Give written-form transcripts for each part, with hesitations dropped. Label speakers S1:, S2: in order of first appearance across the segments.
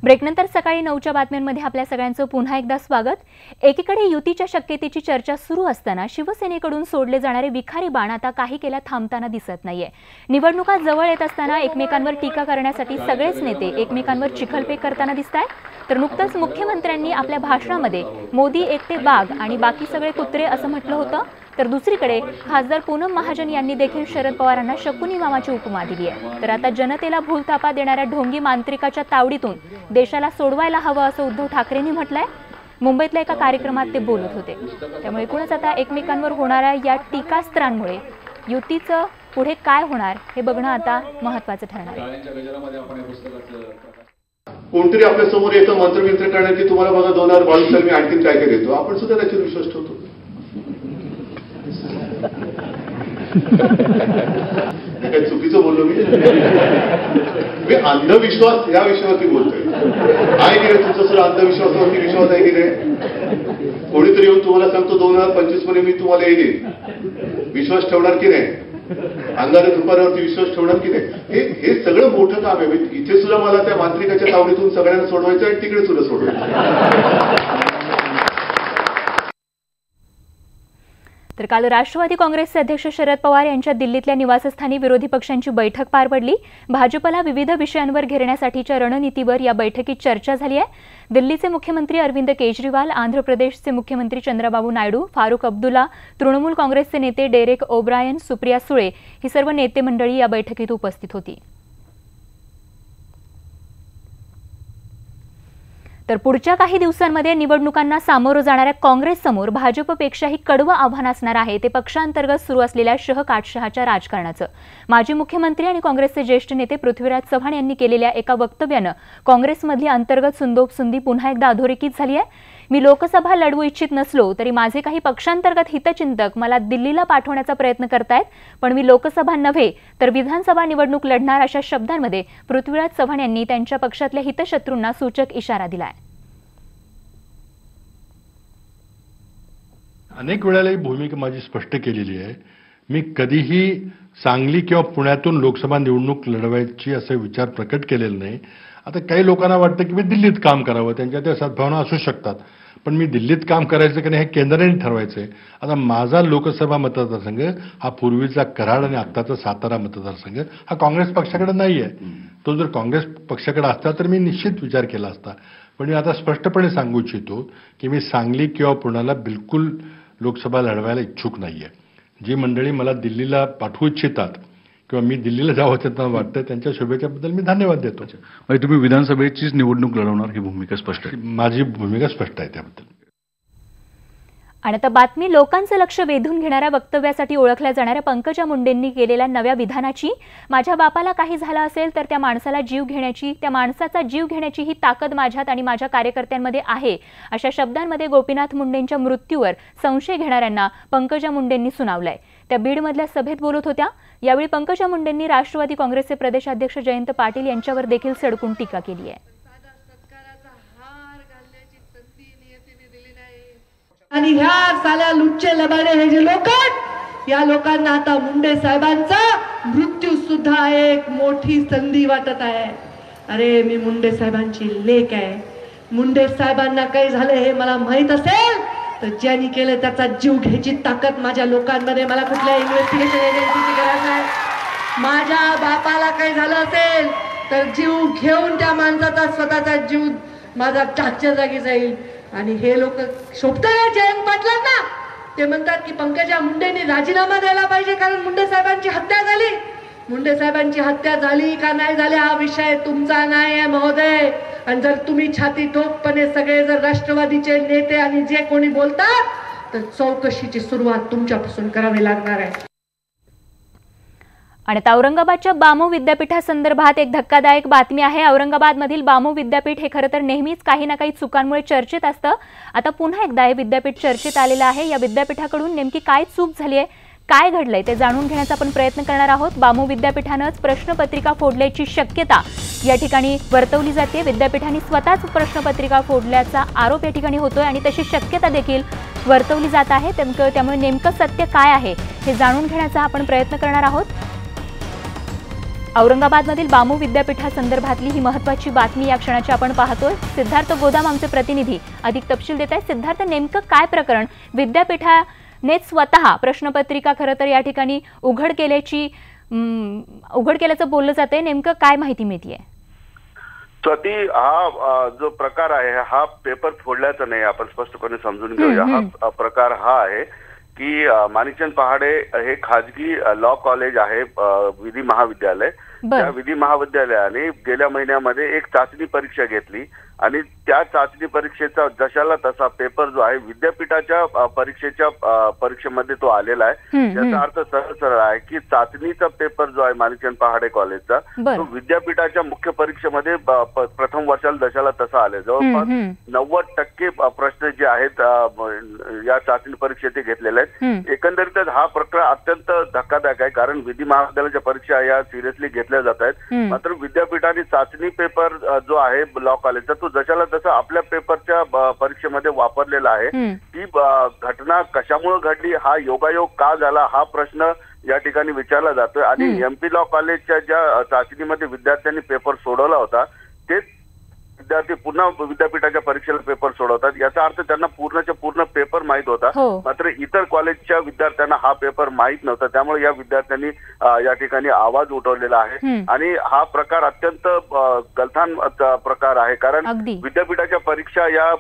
S1: ब्रेकनंतर सकाळी 9च्या बातम्यांमध्ये आपल्या सगळ्यांचं पुन्हा एकदा स्वागत। एकीकडे युतीच्या शक्यतेची चर्चा सुरू असताना शिवसेनेकडून सोडले जाणारे विखारी बाण आता काही केल्या थांबताना दिसत नाहीये। निवडणुका जवळ येत असताना एकमेकांवर टीका करण्यासाठी सगळेच नेते एकमेकांवर चिखलफेक करताना दिसतायत। तर नुकतंच मुख्यमंत्र्यांनी आपल्या भाषणामध्ये मोदी एकटे बाघ आणि बाकी सगळे कुत्रे असं म्हटलं होतं। तर दुसरीकडे खासदार पूनम महाजन यांनी देखील शरद पवारांना शकुनी मामाची उपमा दिली आहे। तर आता जनतेला भूलथापा देणाऱ्या ढोंगी मांत्रिकाच्या तावडीतून देशाला सोडवायला हवं असं उद्धव ठाकरेंनी म्हटलंय। मुंबईतल्या एका कार्यक्रमात ते बोलत होते। त्यामुळे एकूणच आता एकमेकांवर होणाऱ्या या टीकास्त्रांमुळे युतीचं पुढे काय होणार हे बघणं आता महत्त्वाचं ठरणार आहे।
S2: कोणतरी आपल्या समोर येतं मंत्रमित्र करण्याची, तुम्हाला बघा 2022 साली मी आणखी काय काय देतो, आपण सुद्धा त्याच्यावर विश्वास ठेवतो। काय चुकीचं बोललो मी अंधविश्वास या विषयावरती बोलतोय आहे की नाही? तुमचा सर अंधविश्वासावरती विश्वास आहे की नाही? कोणीतरी येऊन तुम्हाला सांगतो 2025 मध्ये मी तुम्हाला येईल, विश्वास ठेवणार की नाही? अंगाने दुपारावरती विश्वास ठेवणार की नाही? हे सगळं मोठं काम आहे। इथे सुद्धा मला त्या मांत्रिकाच्या तावडीतून सगळ्यांना सोडवायचं आणि तिकडे सुद्धा सोडवायचं।
S1: तर काल राष्ट्रवादी काँग्रेसचे अध्यक्ष शरद पवार यांच्या दिल्लीतल्या निवासस्थानी विरोधी पक्षांची बैठक पार पडली। भाजपला विविध विषयांवर घेरण्यासाठीच्या रणनीतीवर या बैठकीत चर्चा झाली आहे। दिल्लीचे मुख्यमंत्री अरविंद केजरीवाल, आंध्र प्रदेशचे मुख्यमंत्री चंद्रबाबू नायडू, फारुख अब्दुल्ला, तृणमूल काँग्रेसचे नेते डेरेक ओब्रायन, सुप्रिया सुळे ही सर्व नेते मंडळी या बैठकीत उपस्थित होती। तर पुढच्या काही दिवसांमध्ये निवडणुकांना सामोरं जाणाऱ्या काँग्रेससमोर भाजपपेक्षाही कडवं आव्हान असणार आहे ते पक्षांतर्गत सुरू असलेल्या शहकाटशहाच्या राजकारणाचं। माजी मुख्यमंत्री आणि काँग्रेसचे ज्येष्ठ नेते पृथ्वीराज चव्हाण यांनी केलेल्या एका वक्तव्यानं काँग्रेसमधली अंतर्गत सुंदोपसुंदी पुन्हा एकदा अधोरेखित झाली आहे। मी लोकसभा लढवू इच्छित नसलो तरी माझे काही पक्षांतर्गत हितचिंतक मला दिल्लीला पाठवण्याचा प्रयत्न करतायत, पण मी लोकसभा नव्हे तर विधानसभा निवडणूक लढणार अशा शब्दांमध्ये पृथ्वीराज चव्हाण यांनी त्यांच्या पक्षातल्या हितशत्रूंना सूचक इशारा दिलाय।
S3: अनेक वेळेला ही भूमिका माझी स्पष्ट केलेली आहे। मी कधीही सांगली किंवा पुण्यातून लोकसभा निवडणूक लढवायची असे विचार प्रकट केलेले नाही। आता काही लोकांना वाटतं की मी दिल्लीत काम करावं, त्यांच्या त्या सद्भावना असू शकतात, पण मी दिल्लीत काम करायचं की नाही हे केंद्राने ठरवायचंय। आता माझा लोकसभा मतदारसंघ हा पूर्वीचा कराड आणि आत्ताचा सातारा मतदारसंघ हा काँग्रेस पक्षाकडे नाही आहे। तो जर काँग्रेस पक्षाकडे असता तर मी निश्चित विचार केला असता, पण मी आता स्पष्टपणे सांगू इच्छितो की मी सांगली किंवा पुण्याला बिलकुल लोकसभा लढवायला इच्छुक नाहीये। जी मंडळी मला दिल्लीला पाठवू इच्छितात किंवा मी दिल्लीला जावं त्यांना वाटतं त्यांच्या शुभेच्छाबद्दल मी धन्यवाद देतो।
S4: म्हणजे तुम्ही विधानसभेचीच निवडणूक लढवणार ही भूमिका स्पष्ट आहे?
S3: माझी भूमिका स्पष्ट आहे त्याबद्दल।
S1: आणि आता बातमी लोकांचं लक्ष वेधून घेणाऱ्या वक्तव्यासाठी ओळखल्या जाणाऱ्या पंकजा मुंडेंनी केलेल्या नव्या विधानाची। माझ्या बापाला काही झालं असेल तर त्या माणसाचा जीव घेण्याची ही ताकद माझ्यात आणि माझ्या कार्यकर्त्यांमध्ये आहे अशा शब्दांमध्ये गोपीनाथ मुंडेंच्या मृत्यूवर संशय घेणाऱ्यांना पंकजा मुंडेंनी सुनावलंय। त्या बीडमधल्या सभेत बोलत होत्या। यावेळी पंकजा मुंडेंनी राष्ट्रवादी काँग्रेसचे प्रदेशाध्यक्ष जयंत पाटील यांच्यावर देखील सडकून टीका केली आहे।
S5: आणि ह्या साल्या लुच्चे लबाडे हे जे लोक या लोकांना आता मुंडे साहेबांचा मृत्यू सुद्धा एक मोठी संधी वाटत आहे। अरे मी मुंडे साहेबांची लेक आहे। मुंडे साहेबांना काही झालं हे मला माहित असेल तर ज्यांनी केलं त्याचा जीव घ्यायची ताकद माझ्या लोकांमध्ये, मला कुठल्या इन्व्हेस्टिगेशन एजन्सीची गरज नाही। माझ्या बापाला काही झालं असेल तर जीव घेऊन त्या माणसाचा स्वतःचा जीव माझा टाचच्या जागी जाईल। आणि हे लोक शोभताय जयंत पाटलांना, ते म्हणतात की पंकजा मुंडेंनी राजीनामा द्यायला पाहिजे कारण मुंडे साहेबांची हत्या झाली। मुंडे साहेबांची हत्या झाली का नाही झाली हा विषय तुमचा नाही आहे महोदय। आणि जर तुम्ही छाती ठोकपणे सगळे जर राष्ट्रवादीचे नेते आणि जे कोणी बोलतात तर चौकशीची सुरुवात तुमच्यापासून करावी लागणार आहे।
S1: आणि औरंगाबादच्या बामू विद्यापीठासंदर्भात एक धक्कादायक बातमी आहे। औरंगाबादमधील बामू विद्यापीठ हे खरं तर नेहमीच काही ना काही चुकांमुळे चर्चेत असतं। आता पुन्हा एकदा हे विद्यापीठ चर्चेत आलेलं आहे। या विद्यापीठाकडून नेमकी काय चूक झाली आहे, काय घडलंय ते जाणून घेण्याचा आपण प्रयत्न करणार आहोत। बामू विद्यापीठानंच प्रश्नपत्रिका फोडल्याची शक्यता या ठिकाणी वर्तवली जाते। विद्यापीठाने स्वतःच प्रश्नपत्रिका फोडल्याचा आरोप या ठिकाणी होतोय आणि तशी शक्यता देखील वर्तवली जात आहे। त्यामुळे नेमकं सत्य काय आहे हे जाणून घेण्याचा आपण प्रयत्न करणार आहोत। औरंगाबादमधील बामू विद्यापीठासंदर्भातली ही महत्त्वाची बातमी या क्षणाची आपण पाहतोय। सिद्धार्थ गोदाम आमचे प्रतिनिधी अधिक तपशील देत आहेत। सिद्धार्थ, नेमकं काय प्रकरण? विद्यापीठाने स्वतः प्रश्नपत्रिका खरं तर या ठिकाणी उघड केल्याचं बोललं जातंय, नेमकं काय माहिती मिळतीये?
S6: स्वाती, हा जो प्रकार आहे हा पेपर फोडल्याचा नाही, आपण स्पष्टपणे समजून घेऊया। हा प्रकार हा आहे की माणिकचंद पहाडे हे खाजगी लॉ कॉलेज आहे, विधी महाविद्यालय। त्या विधी महाविद्यालयाने गेल्या महिन्यामध्ये एक चाचणी परीक्षा घेतली आणि त्या चाचणी परीक्षेचा जशाला तसा पेपर जो आहे विद्यापीठाच्या परीक्षेमध्ये तो आलेला आहे। याचा अर्थ सरळ आहे की चाचणीचा पेपर जो आहे माणिकचंद पहाडे कॉलेजचा तो विद्यापीठाच्या मुख्य परीक्षेमध्ये प्रथम वर्षाला जशाला तसा आले। जवळपास 90% प्रश्न जे आहेत या चाचणी परीक्षेत घेतलेले आहेत। एकंदरीतच हा प्रकार अत्यंत धक्कादायक आहे, कारण विधी महाविद्यालयाच्या परीक्षा या सिरियसली घेतल्या जात आहेत। मात्र विद्यापीठाने चाचणी पेपर जो आहे लॉ कॉलेजचा तो जशाला तसा आपल्या पेपरच्या परीक्षेमध्ये वापरलेला आहे। ती घटना कशामुळे घडली, हा योगायोग का झाला, हा प्रश्न या ठिकाणी विचारला जातोय। आणि MP लॉ कॉलेजच्या ज्या चाचणीमध्ये विद्यार्थ्यांनी पेपर सोडवला होता तेच विद्यार्थी पुन्हा विद्यापीठाच्या परीक्षेला पेपर सोडवतात, याचा अर्थ त्यांना पूर्णच्या पूर्ण पेपर माहित होता। मात्र इतर कॉलेजच्या विद्यार्थ्यांना हा पेपर माहित नव्हता, त्यामुळे या विद्यार्थ्यांनी या ठिकाणी आवाज उठवलेला आहे। आणि हा प्रकार अत्यंत गलथान प्रकार आहे, कारण विद्यापीठाच्या परीक्षा या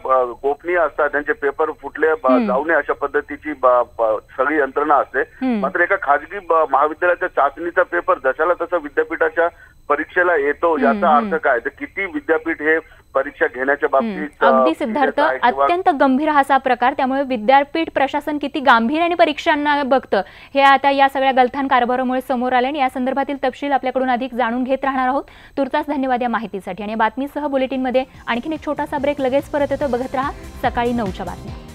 S6: गोपनीय असतात, त्यांचे पेपर फुटले जाऊ नये अशा पद्धतीची सगळी यंत्रणा असते। मात्र एका खाजगी महाविद्यालयाच्या चाचणीचा पेपर जशाला तसा विद्यापीठाच्या परीक्षेला येतो, याचा अर्थ काय? तर किती विद्यापीठ हे परीक्षा घेण्याच्या बाबतीत
S1: अगदी सिद्धार्थ, अत्यंत गंभीर हा प्रकार, त्यामुळे विद्यापीठ प्रशासन किती गांभीर्याने परीक्षांना बघतं हे आता या सगळ्या गलथान कारभारामुळे समोर आले आणि या संदर्भातील तपशील आपल्याकडून अधिक जाणून घेत राहणार आहोत। तुर्तास धन्यवाद या माहितीसाठी। आणि बातमीसह बुलेटिनमध्ये आणखीन एक छोटासा ब्रेक, लगेच परत येतो। बघत रहा सकाळी 9च्या बातम्या।